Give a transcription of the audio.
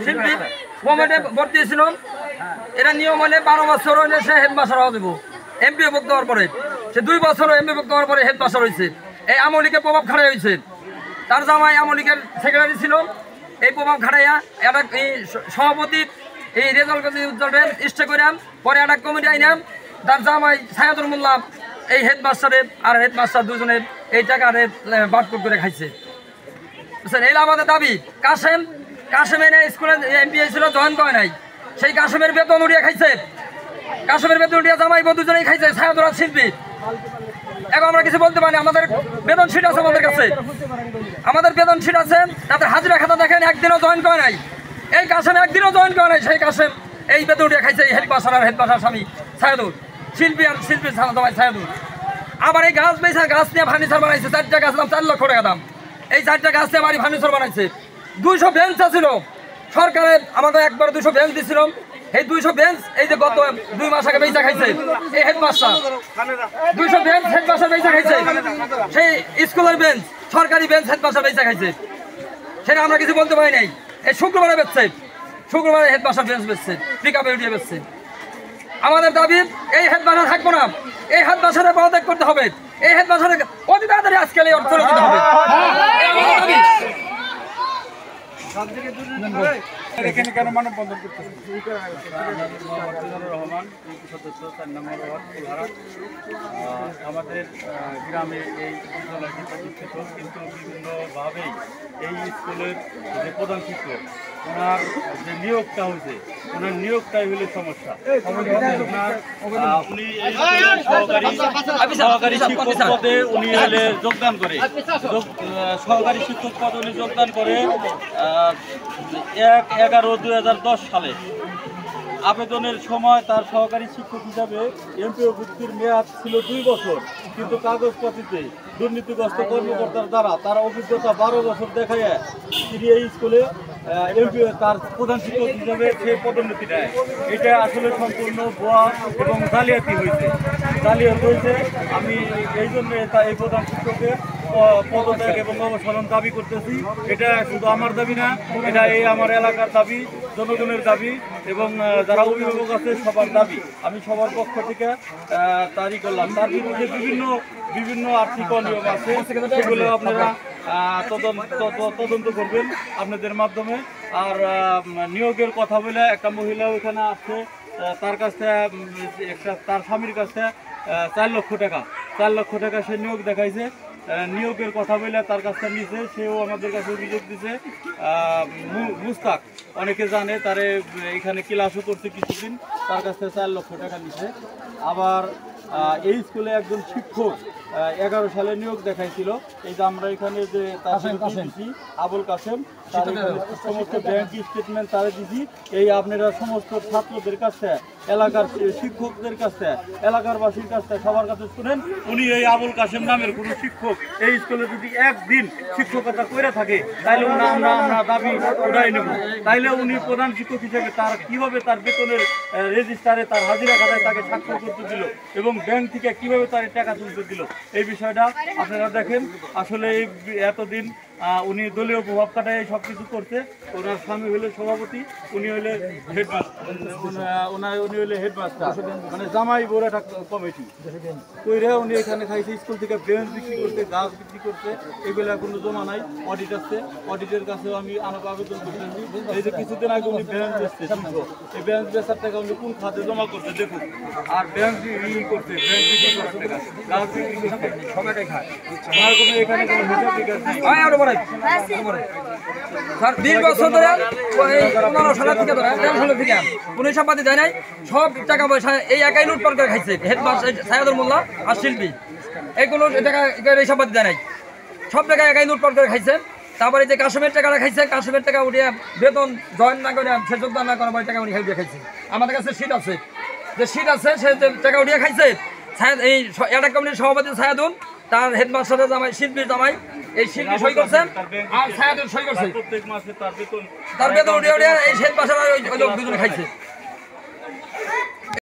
শিল্পী কমিটি ভর্তি ছিল। এটা নিয়ম হলে 12 বছর হলে সে হেডমাস্টার হওয়া দেবো। এমপি ভুক্ত হওয়ার পরে সে 2 বছর এমপি ভুক্ত হওয়ার পরে হেডমাস্টার হয়েছে। এই আওয়ামী লীগের প্রভাব খাড়াই হয়েছে। তার জামাই আওয়ামী লীগের সেক্রেটারি ছিল। এই প্রভাব খাড়াইয়া একটা এই সভাপতি এই রেজাল্ট উজ্জ্বলের ইষ্ট করিলাম। পরে একটা কমিটি আইনাম। তার জামাই সায়াদুল মোল্লা এই হেডমাস্টারের আর হেডমাস্টার দুজনের এই টাকা বাটকুট করে খাইছে। বুঝছেন? এই আমাদের দাবি। কাশেমের স্কুলে এমপি ছিল, জয়েন করে নাই। সেই কাশেমের বেতন উড়িয়ে খাইছে। কাশেমের বেতন উড়িয়ে জামাই দুজনেই খাইছে। সায়াদুল আর শিল্পী। এখন আমরা কিছু বলতে পারি। আমাদের বেতন শিট আছে, আমাদের কাছে আমাদের বেতন শিট আছে। তাদের হাজিরা খাতা দেখেন, একদিনও জয়েন করে নাই। এই কাশেম একদিনও জয়েন করে নাই। সেই কাশেম এই বেতন উড়িয়ে খাইছে। এই হেডমাস্টার আর হেডমাস্টার স্বামী সায়াদুল, শিল্পী আর শিল্পীর জামাই সায়াদুল। আবার এই গাছ বেচা গাছ নিয়ে ফার্নিচার বানাইছে। 4টা গাছ দাম 4 লক্ষ টাকা দাম। এই 4টা গাছ নিয়ে বাড়ি ফার্নিচার বানাইছে। 200 বেঞ্চ ছিল সরকারের, আমাদের একবার 200 বেঞ্চ দিছিল। এই 200 বেঞ্চ এই যে গত 2 মাস আগে বেচা খাইছে এই হেডমাস্টার। 200 বেঞ্চ হেডমাস্টার বেচা খাইছে। সেই স্কুলের বেঞ্চ, সরকারি বেঞ্চ হেডমাস্টার বেচা খাইছে। সেটা আমরা কিছু বলতে পারি নাই। এই শুক্রবারে বেচছে, শুক্রবারে হেডমাস্টার বেঞ্চ বেচছে, পিকআপে উঠিয়ে বেচছে। আমাদের দাবি এই হেডমাস্টার থাকবো না। এই হেডমাস্টারের পদত্যাগ করতে হবে। এই হেডমাস্টারের অতি তাড়াতাড়ি আজকাল এই অর্থ দিতে হবে। এখানে কেন মানববন্ধন করতেছেন? রহমান সদস্য 4 নম্বর ওয়ার্ড ফুলহারা। আমাদের গ্রামে এই বিদ্যালয়টি প্রতিষ্ঠিত, কিন্তু বিভিন্নভাবেই এই স্কুলের যে প্রধান শিক্ষক ওনার যে নিয়োগটা হয়েছে, ওনার নিয়োগটাই হলে সমস্যা। উনি এই সহকারী শিক্ষক পদে উনি হলে যোগদান করে, সহকারী শিক্ষক পদে উনি যোগদান করে 1/11/2010 সালে। আবেদনের সময় তার সহকারী শিক্ষক হিসাবে এমপিও ভুক্তির মেয়াদ ছিল 2 বছর, কিন্তু কাগজপত্রে দুর্নীতিগ্রস্ত কর্মকর্তার দ্বারা তার অভিজ্ঞতা 12 বছর দেখায় তিনি এই স্কুলে এমপিও তার প্রধান শিক্ষক হিসাবে সে পদোন্নতি নেয়। এটা আসলে সম্পূর্ণ ভুয়া এবং জালিয়াতি হয়েছে। আমি এই জন্য এই প্রধান শিক্ষকের পদত্যাগ এবং অবসরণ দাবি করতেছি। এটা শুধু আমার দাবি না, এটা এই আমার এলাকার দাবি, জনগণের দাবি এবং যারা অভিভাবক আছে সবার দাবি। আমি সবার পক্ষ থেকে তারই করলাম। তার বিরুদ্ধে বিভিন্ন আর্থিক অনিয়ম আছে, সেগুলো আপনারা তদন্ত করবেন আপনাদের মাধ্যমে। আর নিয়োগের কথা বলে একটা মহিলা ওখানে আসছে, তার কাছ থেকে তার স্বামীর কাছ থেকে 4 লক্ষ টাকা সে নিয়োগ দেখাইছে। নিয়োগের কথা বলে তার কাছ থেকে নিছে, সেও আমাদের কাছে অভিযোগ দিছে। মুস্তাক অনেকে জানে, তারে এখানে ক্লাসও করছে কিছুদিন, তার কাছ থেকে 4 লক্ষ টাকা নিছে। আবার এই স্কুলে একজন শিক্ষক 11 সালে নিয়োগ দেখাইছিল। এই যে আমরা এখানে যে আবুল কাসেম, তার সমস্ত ব্যাংক স্টেটমেন্ট তারা দিছি। এই আপনারা সমস্ত ছাত্রদের কাছে, এলাকার শিক্ষকদের কাছে, এলাকারবাসীর কাছে, সবার কাছে শুনেন, উনি এই আবুল কাসেম নামের কোনো শিক্ষক এই স্কুলে যদি একদিন শিক্ষকতা করে থাকে তাইলে আমরা দাবি উঠাই নেব। তাইলে উনি প্রধান শিক্ষক হিসেবে তার কিভাবে তার বেতনের রেজিস্টারে তার হাজিরা খাতায় তাকে স্বাক্ষর করতে দিল এবং ব্যাংক থেকে কিভাবে তার টাকা তুলতে দিল, এই বিষয়টা আপনারা দেখেন। আসলে এতদিন উনি দলীয় প্রভাব কাটায় সব কিছু করছে। ওনার স্বামী হলে সভাপতি, উনি হলে হেডমাস্টার, মানে জামাই বড় একটা কমিটি কইরা উনি এখানে খাইছে। স্কুল থেকে বেঞ্চ বিক্রি করতে, গাছ বিক্রি করতে, এগুলা কোনো জমা নাই। অডিট আছে, অডিটের কাছেও আমি আবেদন করতেছি। এই যে কিছুদিন আগে উনি বেঞ্চ বেচতে, এই বেঞ্চ বেচার টাকা উনি কোন খাতে জমা করতে দেখুন। আর বেঞ্চ করতে, বেঞ্চ বিক্রি করতে, গাছ বিক্রি করতে, সময়টাই খায়। আর কোনো এখানে কোনো হিসাব বিকাশ নেই। 20 বছর ধরে 15 সাল থেকে কোনো হিসাবপাতি দেয় নাই। সব টাকা পয়সা এই একাই লুটপাট করে খাইছে হেডমাস্টার সায়াদুল মোল্লা আর শিল্পী। এই কোনো টাকা হিসাবপাতি দেয় নাই, সব টাকা একাই লুটপাট করে খাইছে। তারপরে যে কাশেমের টাকাটা খাইছে, কাশেমের টাকা উঠিয়ে বেতন জয়েন না করে, সে যোগদান না করার পরে টাকা উনি খাইয়ে খাইছে। আমাদের কাছে সিট আছে, যে সিট আছে সে টাকা উঠিয়ে খাইছে। এই একটা কমিটির সভাপতি সায়াদুল, তার হেডমাস্টারের জামাই শিল্পীর জামাই, এই শিল্পী সই করছেন আর সায়াদুল সই করছে। তার বেতন উঠিয়ে এই হেডমাস্টার ওই লোক দুজনে খাইছে।